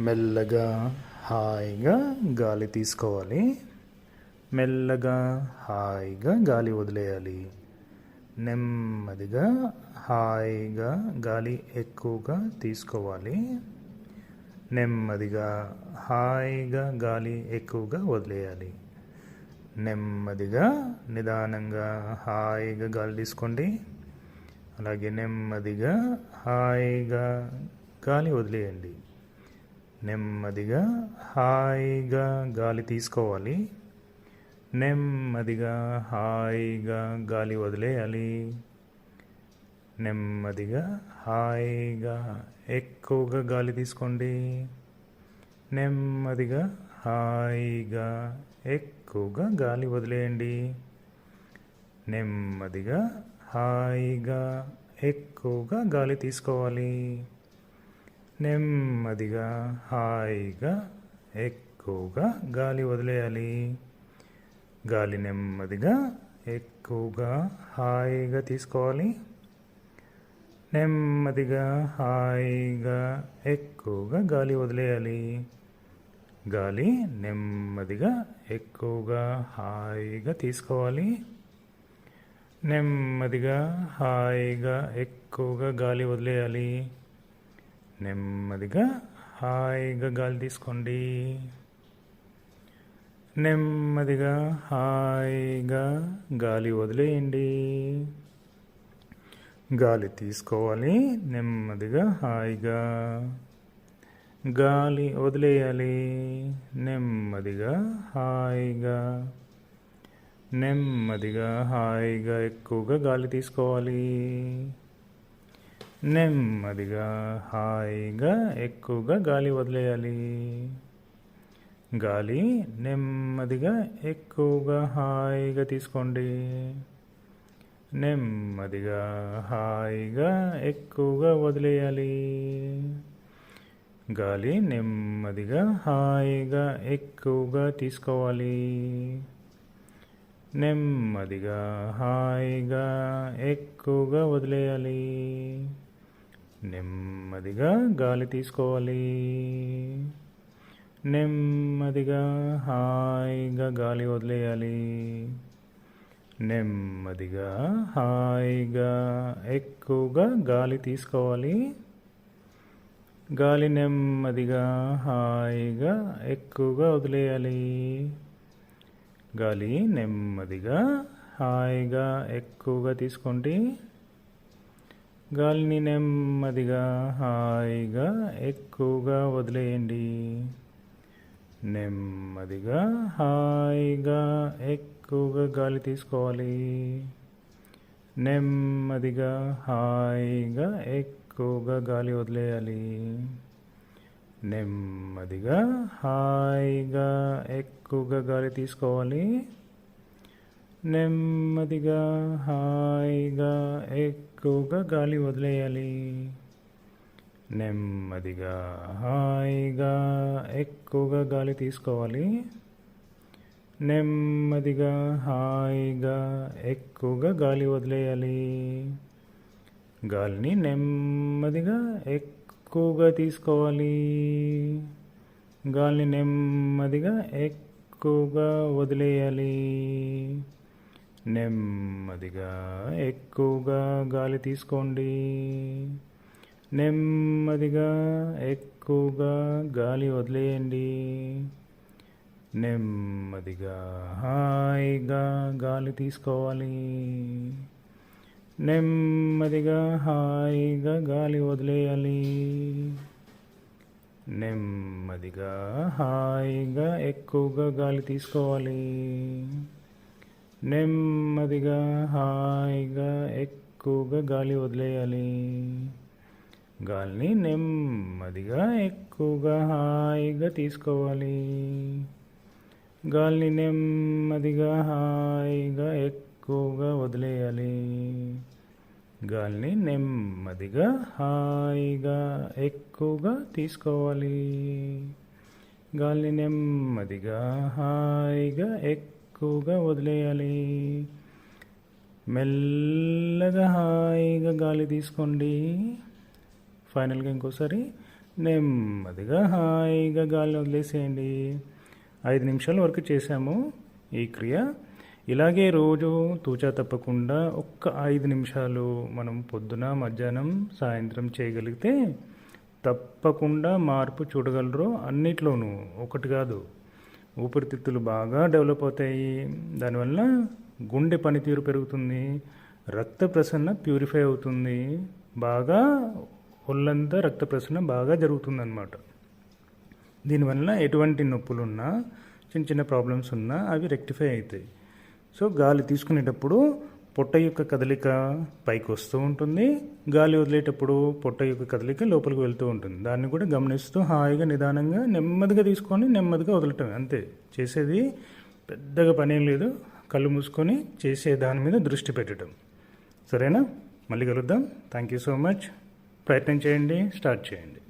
మెల్లగా హాయిగా గాలి తీసుకోవాలి. మెల్లగా హాయిగా గాలి వదిలేయాలి. నెమ్మదిగా హాయిగా గాలి ఎక్కువగా తీసుకోవాలి. నెమ్మదిగా హాయిగా గాలి ఎక్కువగా వదిలేయాలి. నెమ్మదిగా నిదానంగా హాయిగా గాలి తీసుకోండి. అలాగే నెమ్మదిగా హాయిగా గాలి వదిలేయండి. నెమ్మదిగా హాయిగా గాలి తీసుకోవాలి. నెమ్మదిగా హాయిగా గాలి వదిలేయాలి. నెమ్మదిగా హాయిగా ఎక్కువగా గాలి తీసుకోండి. నెమ్మదిగా హాయిగా ఎక్కువగా గాలి వదిలేయండి. నెమ్మదిగా హాయిగా ఎక్కువగా గాలి తీసుకోవాలి. నెమ్మదిగా హాయిగా ఎక్కువగా గాలి వదిలేయాలి. గాలి నెమ్మదిగా ఎక్కువగా హాయిగా తీసుకోవాలి. నెమ్మదిగా హాయిగా ఎక్కువగా గాలి వదిలేయాలి. గాలి నెమ్మదిగా ఎక్కువగా హాయిగా తీసుకోవాలి. నెమ్మదిగా హాయిగా ఎక్కువగా గాలి వదిలేయాలి. నెమ్మదిగా హాయిగా గాలి తీసుకోండి. నెమ్మదిగా హాయిగా గాలి వదిలేయండి. గాలి తీసుకోవాలి. నెమ్మదిగా హాయిగా గాలి వదిలేయాలి. నెమ్మదిగా హాయిగా నెమ్మదిగా హాయిగా ఎక్కువగా గాలి తీసుకోవాలి. నెమ్మదిగా హాయిగా ఎక్కువగా గాలి వదిలేయాలి. గాలి నెమ్మదిగా ఎక్కువగా హాయిగా తీసుకోండి. నెమ్మదిగా హాయిగా ఎక్కువగా వదిలేయాలి. గాలి నెమ్మదిగా హాయిగా ఎక్కువగా తీసుకోవాలి. నెమ్మదిగా హాయిగా ఎక్కువగా వదిలేయాలి. నెమ్మదిగా గాలి తీసుకోవాలి. నెమ్మదిగా హాయిగా గాలి వదిలేయాలి. నెమ్మదిగా హాయిగా ఎక్కువగా గాలి తీసుకోవాలి. గాలి నెమ్మదిగా హాయిగా ఎక్కువగా వదిలేయాలి. గాలి నెమ్మదిగా హాయిగా ఎక్కువగా తీసుకోండి. గాలిని నెమ్మదిగా హాయిగా ఎక్కువగా వదిలేయండి. నెమ్మదిగా హాయిగా ఎక్కువగా గాలి తీసుకోవాలి. నెమ్మదిగా హాయిగా ఎక్కువగా గాలి వదిలేయాలి. నెమ్మదిగా హాయిగా ఎక్కువగా గాలి తీసుకోవాలి. నెమ్మదిగా హాయిగా ఎక్కువగా గాలి వదిలేయాలి. నెమ్మదిగా హాయిగా ఎక్కువగా గాలి తీసుకోవాలి. నెమ్మదిగా హాయిగా ఎక్కువగా గాలి వదిలేయాలి. గాలిని నెమ్మదిగా ఎక్కువగా తీసుకోవాలి. గాలిని నెమ్మదిగా ఎక్కువగా వదిలేయాలి. నెమ్మదిగా ఎక్కువగా గాలి తీసుకోండి. నెమ్మదిగా ఎక్కువగా గాలి వదిలేయండి. నెమ్మదిగా హాయిగా గాలి తీసుకోవాలి. నెమ్మదిగా హాయిగా గాలి వదిలేయాలి. నెమ్మదిగా హాయిగా ఎక్కువగా గాలి తీసుకోవాలి. నెమ్మదిగా హాయిగా ఎక్కువగా గాలి వదిలేయాలి. గాలిని నెమ్మదిగా ఎక్కువగా హాయిగా తీసుకోవాలి. గాలిని నెమ్మదిగా హాయిగా ఎక్కువగా వదిలేయాలి. గాలిని నెమ్మదిగా హాయిగా ఎక్కువగా తీసుకోవాలి. గాలిని నెమ్మదిగా హాయిగా ఎక్కువగా వదిలేయాలి. మెల్లగా హాయిగా గాలి తీసుకోండి. ఫైనల్గా ఇంకోసారి నెమ్మదిగా హాయిగా గాలి వదిలేసేయండి. 5 నిమిషాల వరకు చేసాము ఈ క్రియ. ఇలాగే రోజు తూచా తప్పకుండా ఒక్క 5 నిమిషాలు మనం పొద్దున, మధ్యాహ్నం, సాయంత్రం చేయగలిగితే తప్పకుండా మార్పు చూడగలరు. అన్నిట్లోనూ ఒకటి కాదు, ఊపిరితిత్తులు బాగా డెవలప్ అవుతాయి. దానివల్ల గుండె పనితీరు పెరుగుతుంది, రక్త ప్రసరణ ప్యూరిఫై అవుతుంది, బాగా ఒళ్ళంతా రక్త ప్రసరణ బాగా జరుగుతుందన్నమాట. దీనివల్ల ఎటువంటి నొప్పులున్నా, చిన్న చిన్న ప్రాబ్లమ్స్ ఉన్నా అవి రెక్టిఫై అవుతాయి. సో గాలి తీసుకునేటప్పుడు పొట్ట యొక్క కదలిక పైకి వస్తూ ఉంటుంది, గాలి వదిలేటప్పుడు పొట్ట యొక్క కదలిక లోపలికి వెళ్తూ ఉంటుంది. దాన్ని కూడా గమనిస్తూ హాయిగా నిదానంగా నెమ్మదిగా తీసుకొని నెమ్మదిగా వదలటం అంతే. చేసేది పెద్దగా పనేం లేదు, కళ్ళు మూసుకొని చేసే దాని మీద దృష్టి పెట్టడం. సరేనా? మళ్ళీ కలుద్దాం. Thank you so much. ప్రయత్నం చేయండి, స్టార్ట్ చేయండి.